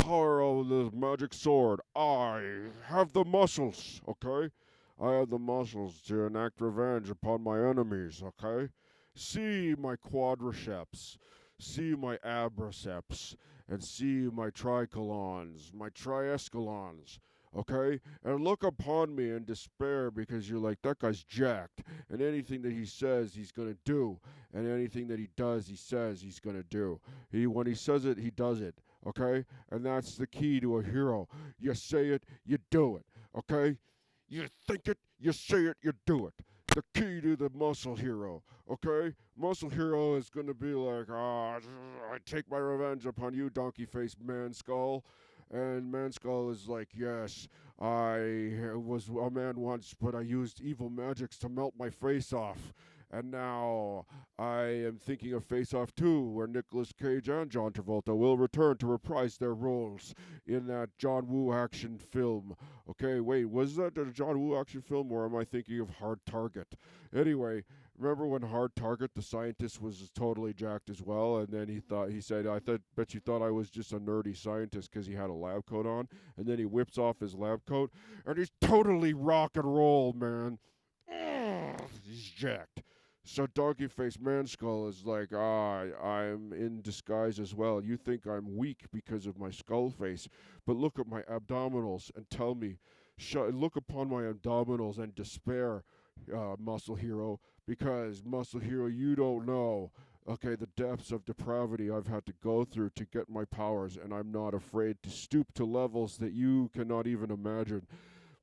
power of this magic sword, I have the muscles, okay? I have the muscles to enact revenge upon my enemies, okay? See my quadriceps, see my abriceps, and see my tricolons, my triescalons, okay? And look upon me in despair because you're like, that guy's jacked, and anything that he says, he's gonna do, and anything that he does, he says he's gonna do. When he says it, he does it, okay? And that's the key to a hero. You say it, you do it, okay? You think it, you say it, you do it. The key to the muscle hero, okay? Muscle hero is gonna be like, I take my revenge upon you, donkey faced man skull. And Man Skull is like, yes, I was a man once, but I used evil magics to melt my face off. And now I am thinking of Face Off 2, where Nicolas Cage and John Travolta will return to reprise their roles in that John Woo action film. Okay, wait, was that a John Woo action film, or am I thinking of Hard Target? Anyway, remember when Hard Target, the scientist, was totally jacked as well, and then he said, bet you thought I was just a nerdy scientist because he had a lab coat on, and then he whips off his lab coat, and he's totally rock and roll, man. He's jacked. So Donkey Face Man Skull is like, I'm in disguise as well. You think I'm weak because of my skull face, but look at my abdominals and tell me, look upon my abdominals and despair, Muscle Hero, because Muscle Hero, you don't know. Okay, the depths of depravity I've had to go through to get my powers, and I'm not afraid to stoop to levels that you cannot even imagine.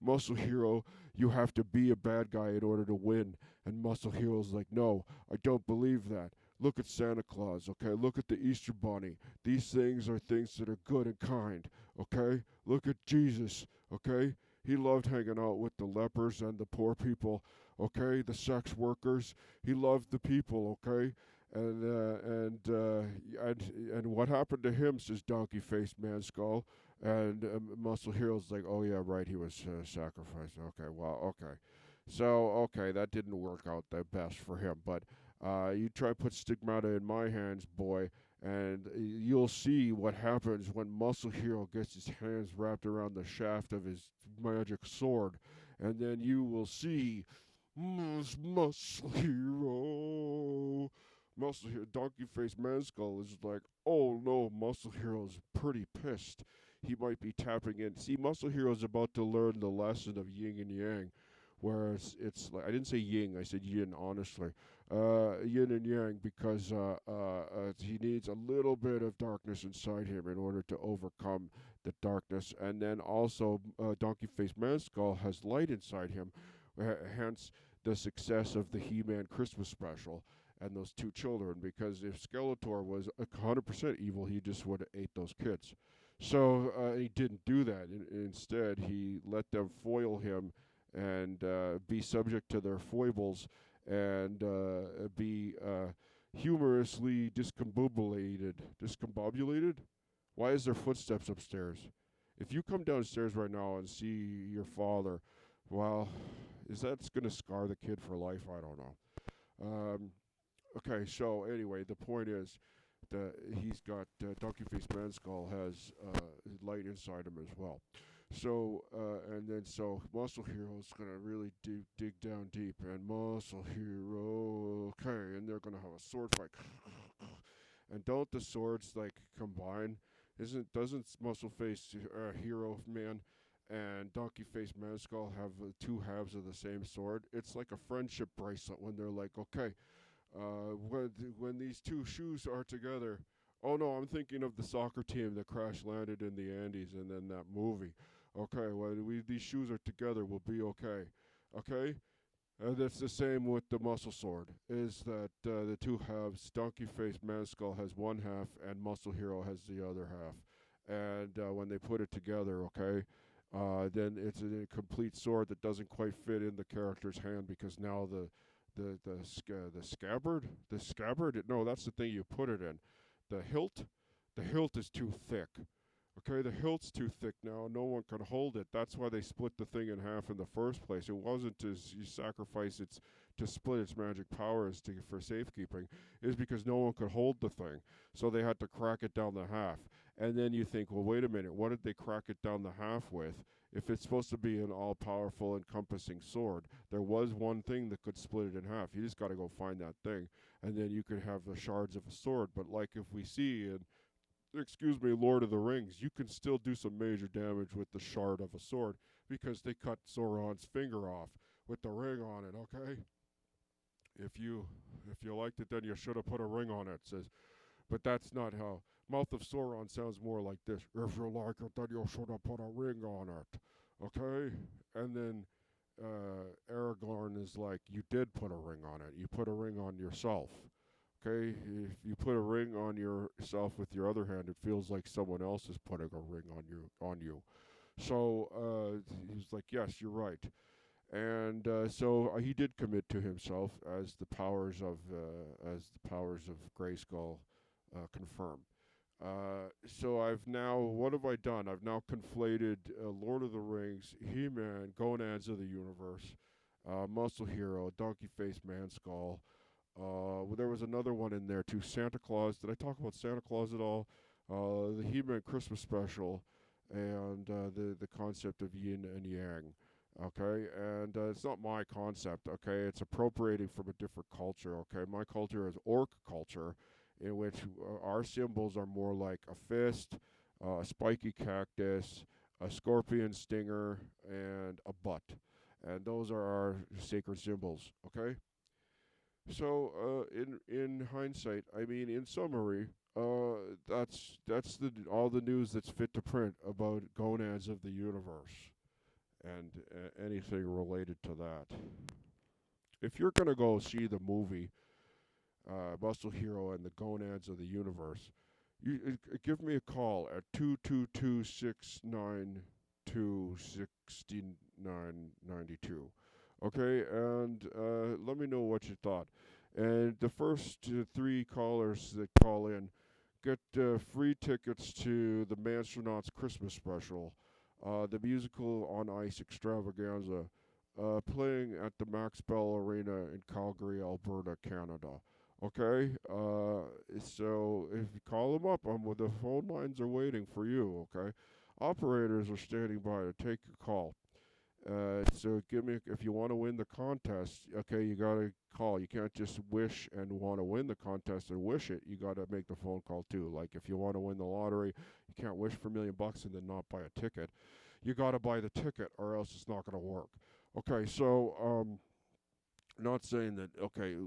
Muscle Hero, you have to be a bad guy in order to win. And Muscle Hero's like, no, I don't believe that. Look at Santa Claus, okay? Look at the Easter Bunny. These things are things that are good and kind, okay? Look at Jesus, okay? He loved hanging out with the lepers and the poor people, okay? The sex workers. He loved the people, okay? And what happened to him? Says Donkey Faced Man Skull, and Muscle Hero's like, oh yeah, right, he was sacrificed. Okay, well, okay, so okay, that didn't work out the best for him. But you try to put stigmata in my hands, boy, and you'll see what happens when Muscle Hero gets his hands wrapped around the shaft of his magic sword, and then you will see Muscle Hero. Muscle Hero, Donkey Face Man Skull is like, oh no, Muscle Hero's pretty pissed. He might be tapping in. See, Muscle Hero's about to learn the lesson of yin and yang. Whereas it's like, I didn't say yin, I said yin, honestly. Yin and yang, because he needs a little bit of darkness inside him in order to overcome the darkness. And then also, Donkey Face Man Skull has light inside him, hence the success of the He Man Christmas special and those two children, because if Skeletor was 100% evil, he just would have ate those kids. So he didn't do that. Instead, he let them foil him and be subject to their foibles and be humorously discombobulated. Discombobulated? Why is there footsteps upstairs? If you come downstairs right now and see your father, well, is that going to scar the kid for life? I don't know. Okay, so anyway, the point is that he's got Donkey Face Man Skull has light inside him as well. So and then so Muscle Hero's gonna really dig down deep, and Muscle Hero, okay, and they're gonna have a sword fight. And don't the swords like combine? Doesn't Muscle Face Hero Man and Donkey Face Man Skull have two halves of the same sword? It's like a friendship bracelet when they're like, okay, when these two shoes are together. Oh no, I'm thinking of the soccer team that crash landed in the Andes and then that movie. Okay, when these shoes are together, we'll be okay. Okay? And that's the same with the muscle sword. Is that the two halves? Donkey Face Man Skull has one half, and Muscle Hero has the other half. And when they put it together, okay, then it's a complete sword that doesn't quite fit in the character's hand because now the scabbard. No, that's the thing you put it in. The hilt is too thick. Okay, the hilt's too thick now. No one can hold it. That's why they split the thing in half in the first place. It wasn't to you sacrifice its to split its magic powers for safekeeping. It was because no one could hold the thing, so they had to crack it down the half. And then you think, well, wait a minute, what did they crack it down the half with? If it's supposed to be an all-powerful, encompassing sword, there was one thing that could split it in half. You just got to go find that thing, and then you could have the shards of a sword. But like if we see in, excuse me, Lord of the Rings, you can still do some major damage with the shard of a sword because they cut Sauron's finger off with the ring on it. Okay, if you liked it, then you should have put a ring on it. Says, but that's not how. Mouth of Sauron sounds more like this. If you like it, then you should have put a ring on it. Okay? And then Aragorn is like, you did put a ring on it. You put a ring on yourself. Okay? If you put a ring on yourself with your other hand, it feels like someone else is putting a ring on you. So he's like, yes, you're right. And so he did commit to himself, as the powers of Grayskull confirm. So what have I done? I've now conflated Lord of the Rings, He-Man, Gonads of the Universe, Muscle Hero, Donkey Face Man Skull. There was another one in there too, Santa Claus. Did I talk about Santa Claus at all? The He-Man Christmas special, and the concept of yin and yang. Okay, and it's not my concept. Okay, it's appropriating from a different culture. Okay, my culture is orc culture, in which our symbols are more like a fist, a spiky cactus, a scorpion stinger, and a butt. And those are our sacred symbols, okay? So, in hindsight, I mean, in summary, that's all the news that's fit to print about gonads of the universe and anything related to that. If you're gonna go see the movie Muscle Hero and the Gonads of the Universe, you give me a call at 222-692-6992. Okay, and let me know what you thought. And the first three callers that call in get free tickets to the Mastronauts Christmas special, the musical on ice extravaganza, playing at the Max Bell Arena in Calgary, Alberta, Canada. Okay, so if you call them up, the phone lines are waiting for you. Okay, operators are standing by to take your call. So give me, if you want to win the contest, okay, you gotta call. You can't just wish and want to win the contest and wish it. You gotta make the phone call too. Like if you want to win the lottery, you can't wish for $1,000,000 and then not buy a ticket. You gotta buy the ticket, or else it's not gonna work. Okay, so not saying that, okay,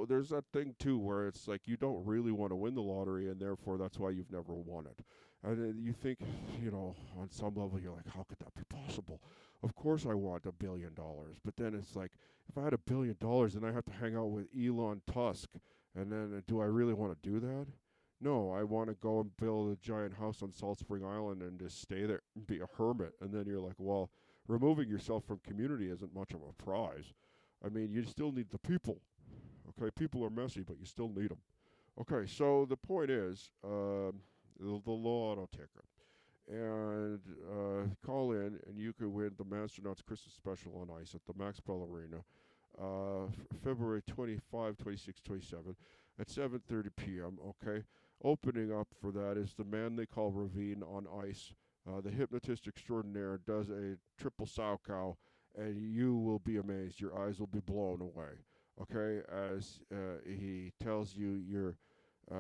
there's that thing too where it's like you don't really want to win the lottery, and therefore that's why you've never won it. And then you think, on some level you're like, how could that be possible? Of course I want $1 billion, but then it's like, if I had $1 billion and I have to hang out with Elon Tusk, and then do I really want to do that? No, I want to go and build a giant house on Salt Spring Island and just stay there and be a hermit. And then you're like, well, removing yourself from community isn't much of a prize. I mean, you still need the people. Okay, people are messy, but you still need them. Okay, so the point is, the lotto ticket. And call in, and you could win the Mastronauts Christmas Special on ice at the Max Bell Arena, February 25, 26, 27, at 7:30 p.m., okay? Opening up for that is the man they call Ravine on ice. The hypnotist extraordinaire does a triple sow cow, and you will be amazed. Your eyes will be blown away, okay? As he tells you your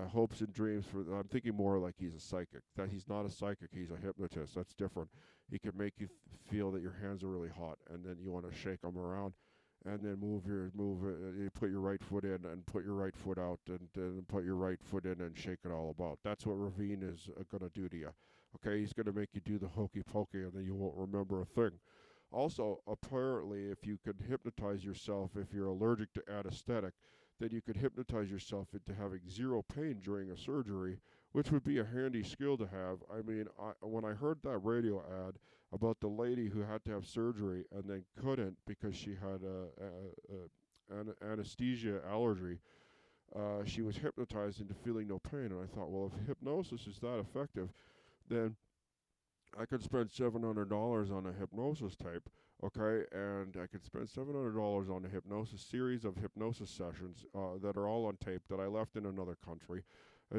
hopes and dreams for. I'm thinking more like he's a psychic. That he's not a psychic. He's a hypnotist. That's different. He can make you feel that your hands are really hot, and then you want to shake them around, and then you put your right foot in and put your right foot out, and then put your right foot in and shake it all about. That's what Ravine is going to do to you. Okay, he's going to make you do the hokey pokey, and then you won't remember a thing. Also, apparently, if you can hypnotize yourself, if you're allergic to anesthetic, then you could hypnotize yourself into having zero pain during a surgery, which would be a handy skill to have. I mean, when I heard that radio ad about the lady who had to have surgery and then couldn't because she had an anesthesia allergy, she was hypnotized into feeling no pain. And I thought, well, if hypnosis is that effective, then I could spend $700 on a hypnosis tape, okay, and I could spend $700 on a hypnosis series of hypnosis sessions that are all on tape that I left in another country,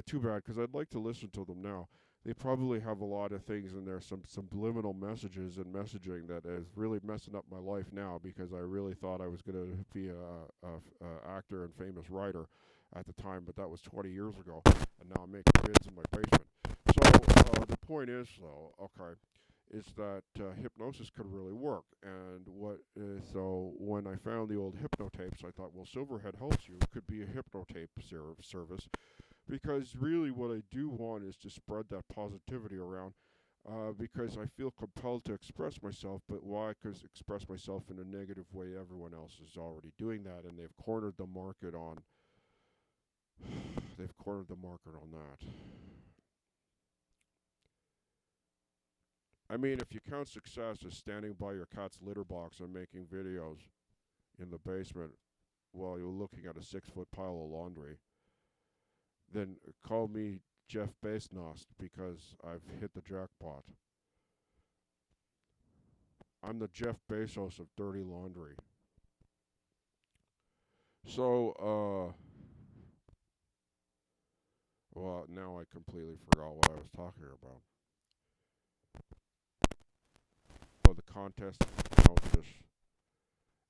Too bad, because I'd like to listen to them now. They probably have a lot of things in there, some subliminal messages and messaging that is really messing up my life now, because I really thought I was going to be a actor and famous writer at the time, but that was 20 years ago, and now I'm making vids in my basement. So the point is, though, okay, is that hypnosis could really work. And so when I found the old hypnotapes, I thought, well, Silverhead helps you. It could be a hypnotape service, because really what I do want is to spread that positivity around. Because I feel compelled to express myself, but why? Because express myself in a negative way. Everyone else is already doing that, and they've cornered the market on. They've cornered the market on that. I mean, if you count success as standing by your cat's litter box and making videos in the basement while you're looking at a 6 foot pile of laundry, then call me Jeff Bezos, because I've hit the jackpot. I'm the Jeff Bezos of dirty laundry. So, well, now I completely forgot what I was talking about. Oh, the contest. This.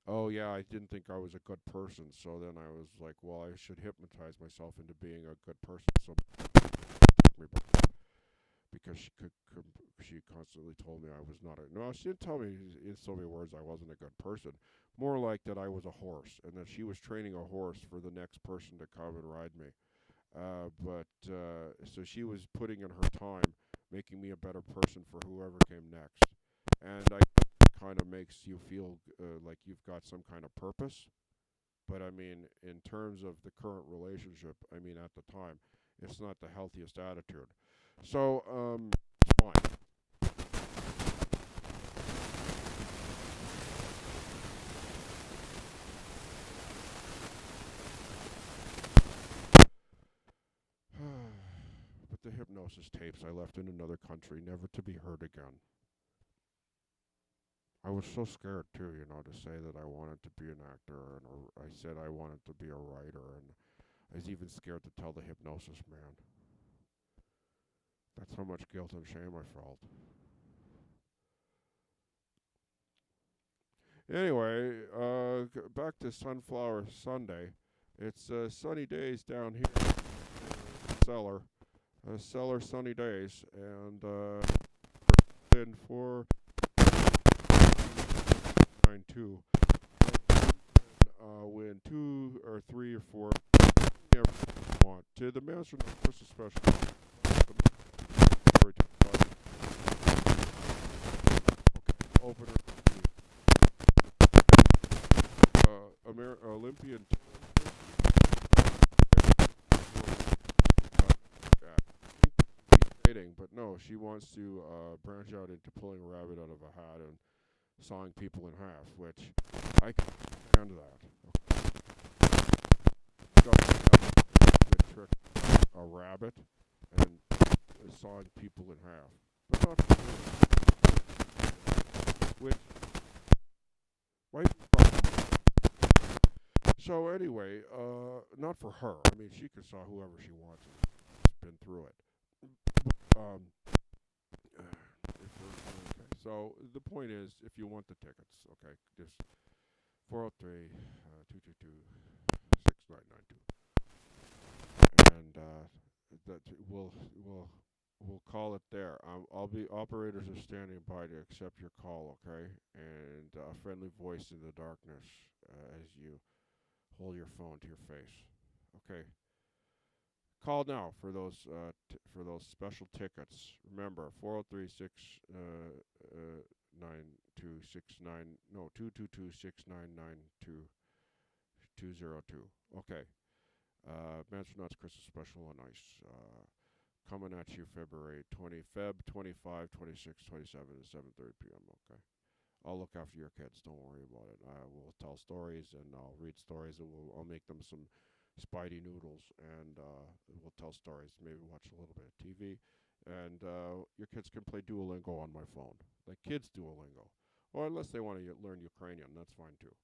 Oh, yeah, I didn't think I was a good person, so then I was like, well, I should hypnotize myself into being a good person, so take me back. Because she constantly told me I was not a. No, she didn't tell me in so many words I wasn't a good person. More like that I was a horse, and that she was training a horse for the next person to come and ride me. But so she was putting in her time, making me a better person for whoever came next. And I kind of makes you feel like you've got some kind of purpose. But I mean, in terms of the current relationship, I mean, at the time, it's not the healthiest attitude. So, it's fine. But the hypnosis tapes I left in another country, never to be heard again. I was so scared too, to say that I wanted to be an actor, and I said I wanted to be a writer, and I was even scared to tell the hypnosis man. That's how much guilt and shame I felt. Anyway, back to Sunflower Sunday. It's sunny days down here in the cellar. Cellar sunny days, and in 492. Win 2 or 3 or 4. You want to the Master Christmas special. Okay, opener. Olympian. But no, she wants to branch out into pulling a rabbit out of a hat and sawing people in half, which I can stand that. Good trick, a rabbit and sawing people in half, but not for me. Which might be problematic. So anyway, not for her. I mean, she can saw whoever she wants and spin through it. Um, okay. So the point is, if you want the tickets, okay, just 403 222 6992, and that we'll call it there. I'll be operators are standing by to accept your call, okay, and a friendly voice in the darkness as you hold your phone to your face, okay. Call now for those special tickets. Remember, 403 9269 no 222 Okay. Masternauts Christmas special on ice. Coming at you February 20 Feb 25, 26, 27 at 7:30 p.m. Okay. I'll look after your kids. Don't worry about it. I will tell stories, and I'll read stories, and I'll make them some Spidey noodles, and we'll tell stories. Maybe watch a little bit of TV, and your kids can play Duolingo on my phone, like kids Duolingo, or unless they want to learn Ukrainian, that's fine too.